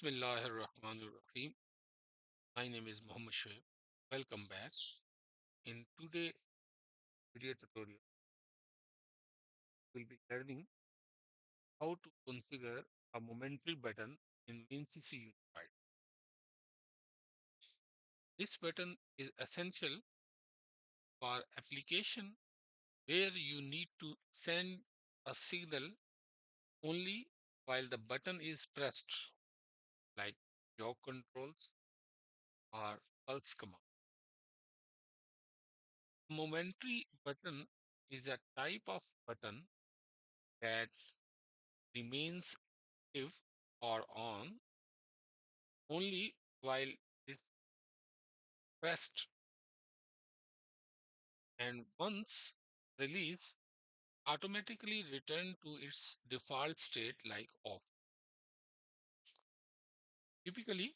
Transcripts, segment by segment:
Bismillahirrahmanirrahim. My name is Muhammad Shoaib. Welcome back. In today's video tutorial, we'll be learning how to configure a momentary button in WinCC Unified. This button is essential for application where you need to send a signal only while the button is pressed, like jog controls or pulse command. Momentary button is a type of button that remains active or on only while it's pressed, and once released automatically return to its default state like off. Typically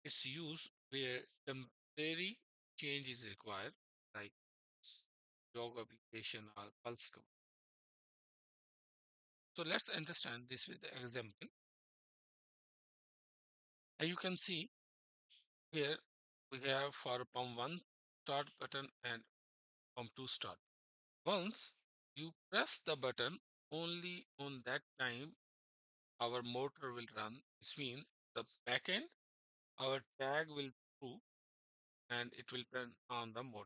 it's used where temporary change is required, like jog application or pulse command. So let's understand this with the example. As you can see here, we have for pump 1 start button and pump 2 start. Once you press the button, only on that time our motor will run, which means the back end, our tag will through and it will turn on the motor.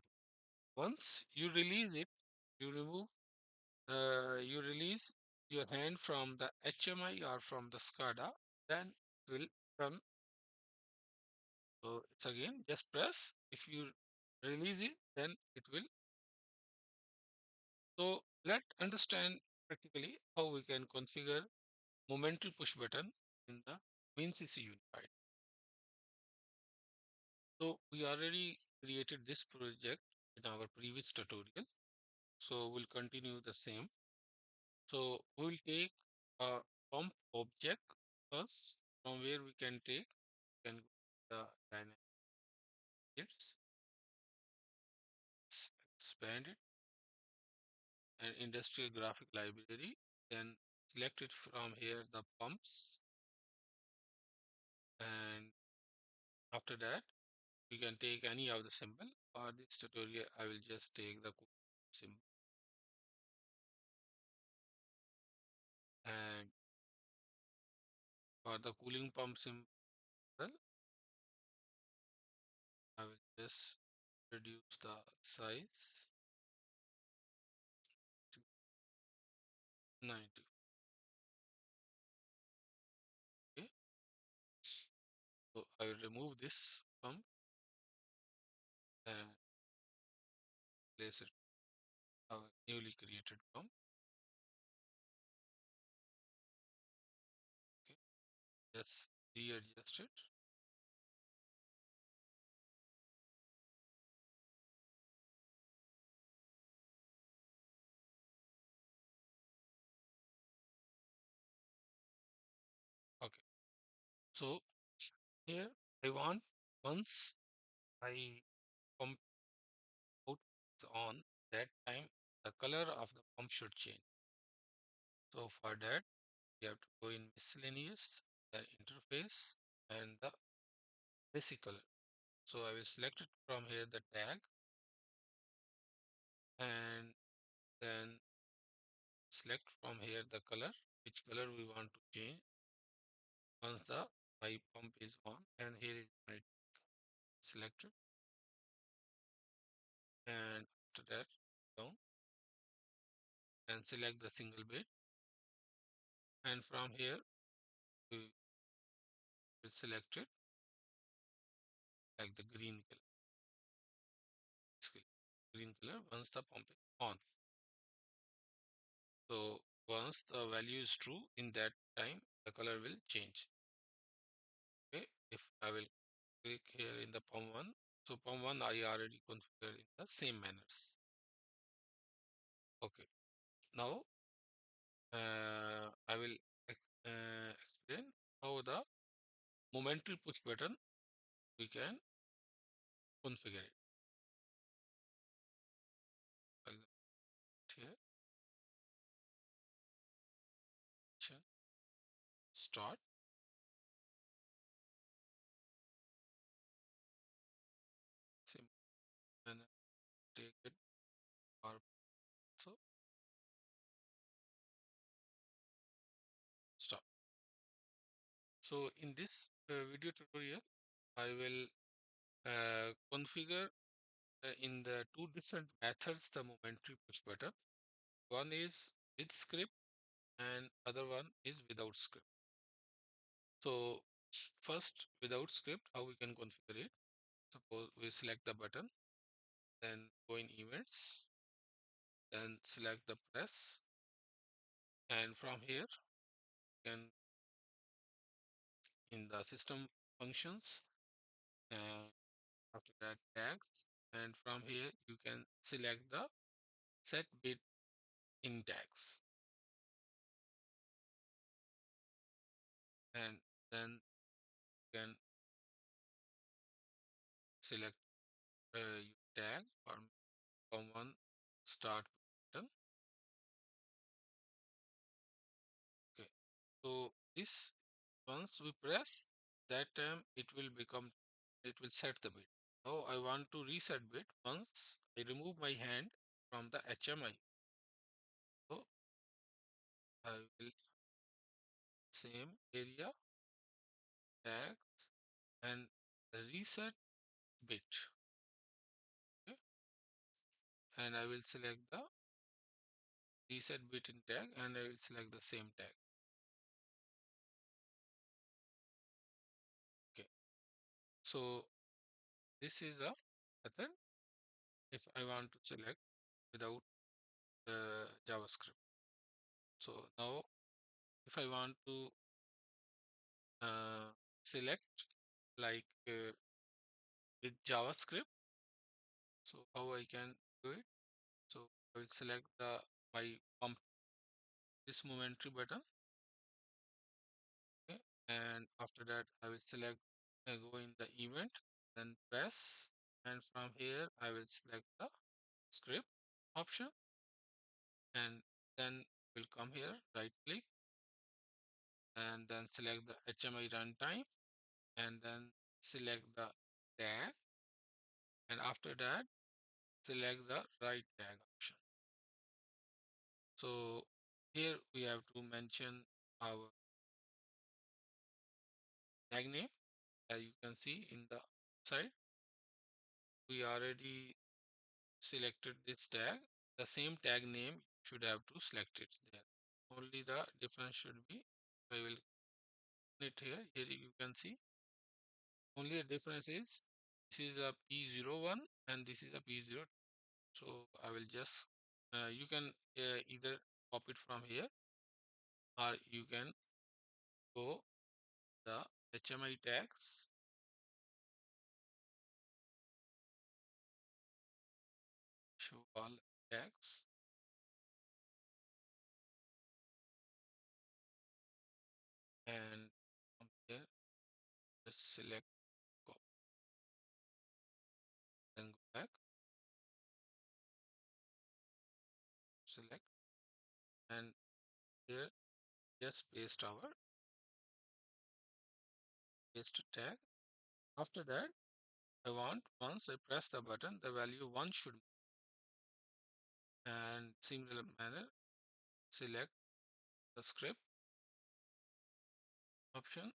Once you release it, you you release your hand from the HMI or from the SCADA, then it will run. So it's again just press. If you release it, then it will. So let's understand practically how we can configure momentary push button in the WinCC Unified. So we already created this project in our previous tutorial. So we'll continue the same. So we'll take a pump object first, from where we can take, can go to the dynamics, expand it, and industrial graphic library. Then select it from here, the pumps, and after that we can take any of the symbol. For this tutorial, I will just take the symbol, and for the cooling pump symbol, I will just reduce the size to 90. Okay, so I will remove this pump and place it our newly created pump. Okay, just readjust it. Okay, so here I want, once I pump out is on, that time the color of the pump should change. So for that, you have to go in miscellaneous, the interface, and the basic color. So I will select it from here, the tag, and then select from here the color, which color we want to change once the my pump is on, and here is my selected, and after that down and select the single bit, and from here we will select it like the green color. Green color once the pump is on. So once the value is true, in that time the color will change. Okay, if I will click here in the pump 1, so pump 1 I already configured in the same manners. Okay, now I will explain how the momentary push button we can configure it. Like here, start, So in this video tutorial, I will configure in the two different methods the momentary push button. One is with script and other one is without script. So first, without script, how we can configure it? Suppose we select the button, then go in events, then select the press, and from here you can in the system functions, and after that tags, and from here you can select the set bit in tags, and then you can select your tag from one start button. Okay, so this once we press that time it will set the bit. Now I want to reset bit. Once I remove my hand from the HMI, so I will same area tags and reset bit. Okay, and I will select the reset bit in tag and I will select the same tag. Okay, so this is a method if I want to select without JavaScript. So now if I want to select like with JavaScript, so how I can do it? So I will select the my pump this momentary button. Okay, and after that I will select go in the event, then press, and from here I will select the script option, and then will come here, right click, and then select the HMI runtime, and then select the tag, and after that select the right tag option. So here we have to mention our tag name. As you can see in the side, we already selected this tag. The same tag name should have to select it there. Only the difference should be, I will put it here. Here you can see only the difference is this is a P01 and this is a P02. So I will just you can either copy it from here or you can go the HMI tags, show all tags, and from here just select copy, then go back, select, and here just paste tag. After that I want once I press the button the value 1 should move, and similar manner select the script option,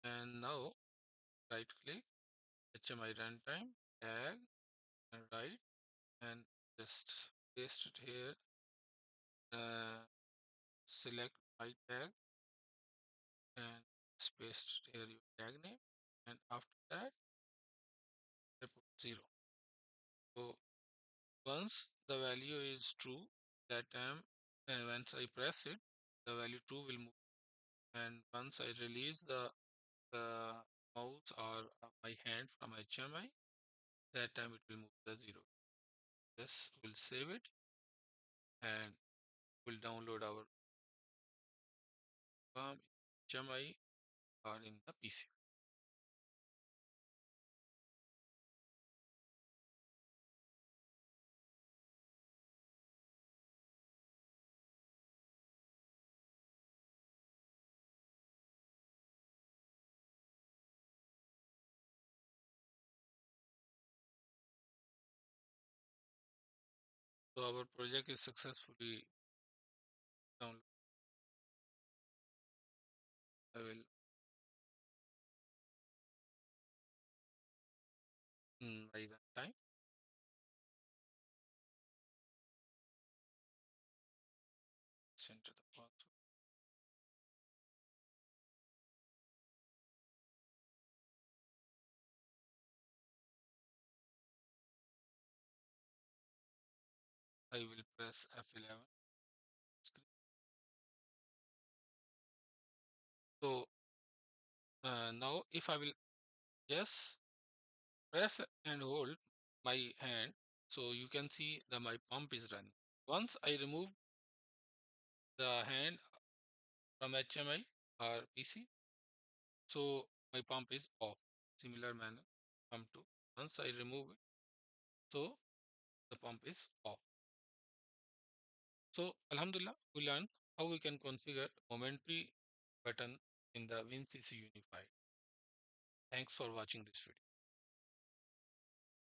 and now right click HMI runtime tag and right, and just paste it here, uh, select right tag and just paste it here your tag name, and after that I put 0. So once the value is true, that time once I press it the value 2 will move, and once I release the mouse or my hand from HMI, that time it will move the 0. This will save it and will download our from HMI or in the PC. So our project is successfully downloaded. I will Let's enter the password. I will press F11 screen. So now if I will just press and hold my hand, so you can see that my pump is running. Once I remove the hand from HMI or PC, so my pump is off. Similar manner, pump 2. Once I remove it, so the pump is off. So Alhamdulillah, we learned how we can configure momentary button in the WinCC Unified. Thanks for watching this video.